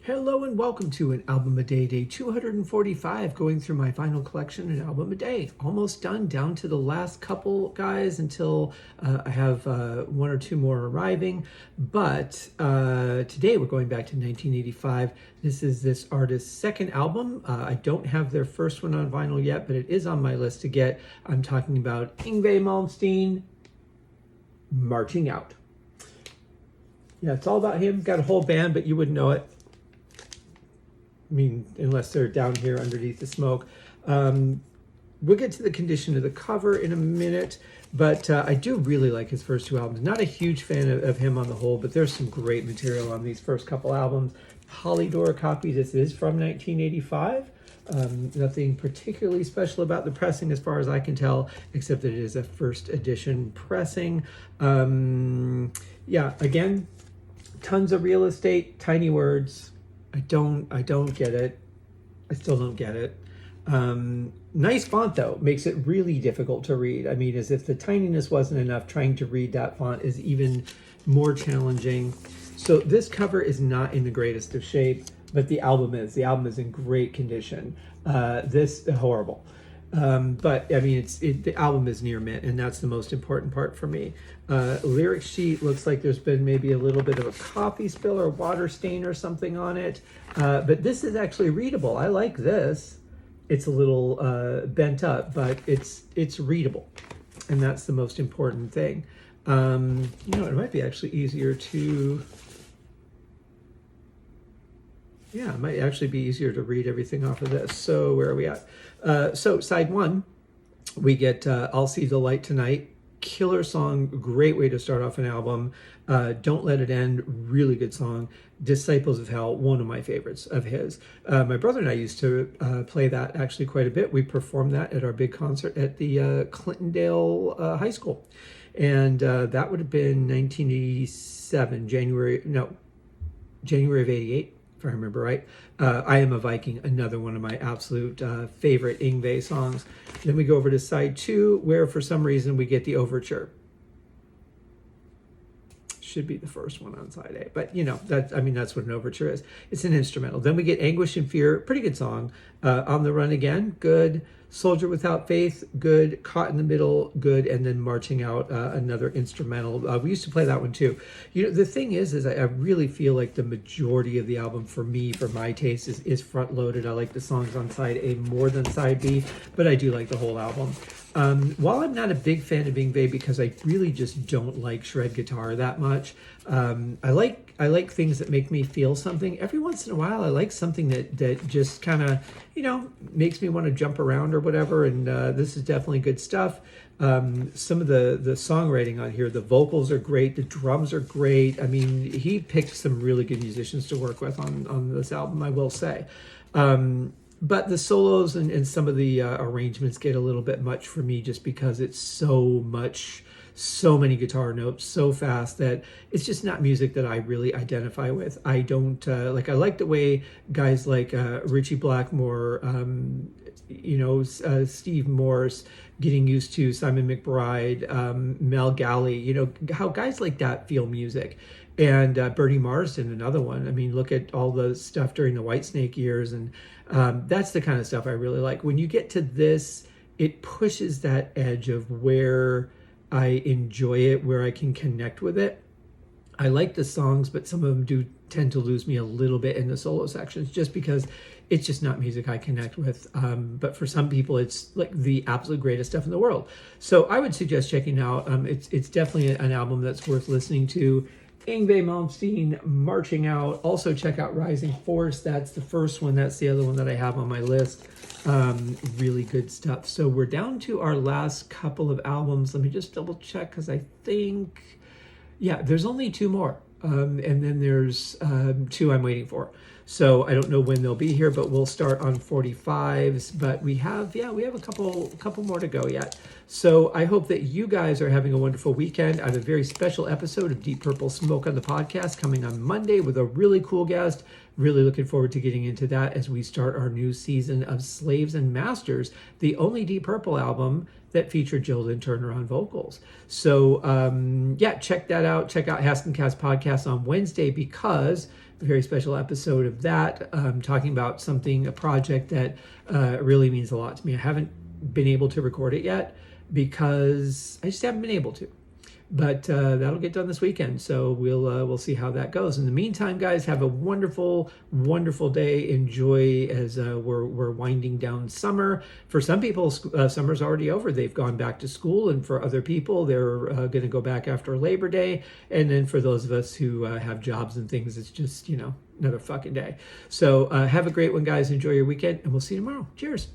Hello and welcome to an album a day, day 245, going through my vinyl collection, an album a day. Almost done, down to the last couple, guys, until I have one or two more arriving. But today we're going back to 1985. This is this artist's second album. I don't have their first one on vinyl yet, but it is on my list to get. I'm talking about Yngwie Malmsteen, Marching Out. Yeah, it's all about him. Got a whole band, but you wouldn't know it. I mean, unless they're down here underneath the smoke. We'll get to the condition of the cover in a minute, but I do really like his first two albums. Not a huge fan of him on the whole, but there's some great material on these first couple albums. Polydor copy. This is from 1985. Nothing particularly special about the pressing as far as I can tell, except that it is a first edition pressing. Yeah, again, tons of real estate, tiny words. I don't get it. I still don't get it. Nice font though, makes it really difficult to read. I mean, as if the tininess wasn't enough, trying to read that font is even more challenging. So this cover is not in the greatest of shape, but the album is. The album is in great condition. This horrible. But I mean, the album is near mint, and that's the most important part for me. Lyric sheet looks like there's been maybe a little bit of a coffee spill or water stain or something on it. But this is actually readable. I like this. It's a little bent up, but it's readable, and that's the most important thing. It might be actually easier to. Yeah, it might actually be easier to read everything off of this. So where are we at? So side one, we get I'll See the Light Tonight. Killer song, great way to start off an album. Don't Let It End, really good song. Disciples of Hell, one of my favorites of his. My brother and I used to play that actually quite a bit. We performed that at our big concert at the Clintondale High School. And that would have been 1987, January of 88. If I remember right. I Am a Viking, another one of my absolute favorite Yngwie songs. Then we go over to side two, where for some reason we get the overture. Should be the first one on side A, but that's what an overture is. It's an instrumental. Then we get Anguish and Fear, pretty good song. On the Run Again, good. Soldier Without Faith, good. Caught in the Middle, good. And then Marching Out, another instrumental. We used to play that one too. The thing is I really feel like the majority of the album for me, for my taste, is front loaded. I like the songs on side A more than side B, but I do like the whole album. While I'm not a big fan of Yngwie because I really just don't like shred guitar that much, I like things that make me feel something. Every once in a while, I like something that just kind of, makes me want to jump around or whatever, and this is definitely good stuff. Some of the songwriting on here, the vocals are great, the drums are great. I mean, he picked some really good musicians to work with on this album, I will say. But the solos and some of the arrangements get a little bit much for me just because it's so many guitar notes so fast that it's just not music that I really identify with. I don't I like the way guys like Ritchie Blackmore, Steve Morse, Getting Used to, Simon McBride, Mel Galley, how guys like that feel music. And Bernie Marsden, another one. I mean, look at all the stuff during the Whitesnake years, and that's the kind of stuff I really like. When you get to this, it pushes that edge of where I enjoy it, where I can connect with it. I like the songs, but some of them do tend to lose me a little bit in the solo sections just because it's just not music I connect with. But for some people, it's like the absolute greatest stuff in the world. So I would suggest checking out. It's definitely an album that's worth listening to. Yngwie Malmsteen, Marching Out. Also check out Rising Force. That's the first one. That's the other one that I have on my list. Really good stuff. So we're down to our last couple of albums. Let me just double check because I think, there's only two more. And then there's two I'm waiting for. So I don't know when they'll be here, but we'll start on 45s. But we have a couple more to go yet. So I hope that you guys are having a wonderful weekend. I have a very special episode of Deep Purple Smoke on the podcast coming on Monday with a really cool guest. Really looking forward to getting into that as we start our new season of Slaves and Masters, the only Deep Purple album that featured Jolden Turner on vocals. So check that out. Check out Haskincast podcast on Wednesday because a very special episode of that, talking about a project that really means a lot to me. I haven't been able to record it yet because I just haven't been able to. But that'll get done this weekend, so we'll see how that goes. In the meantime, guys, have a wonderful, wonderful day. Enjoy as we're winding down summer. For some people, summer's already over. They've gone back to school, and for other people, they're going to go back after Labor Day. And then for those of us who have jobs and things, it's just, another fucking day. So have a great one, guys. Enjoy your weekend, and we'll see you tomorrow. Cheers.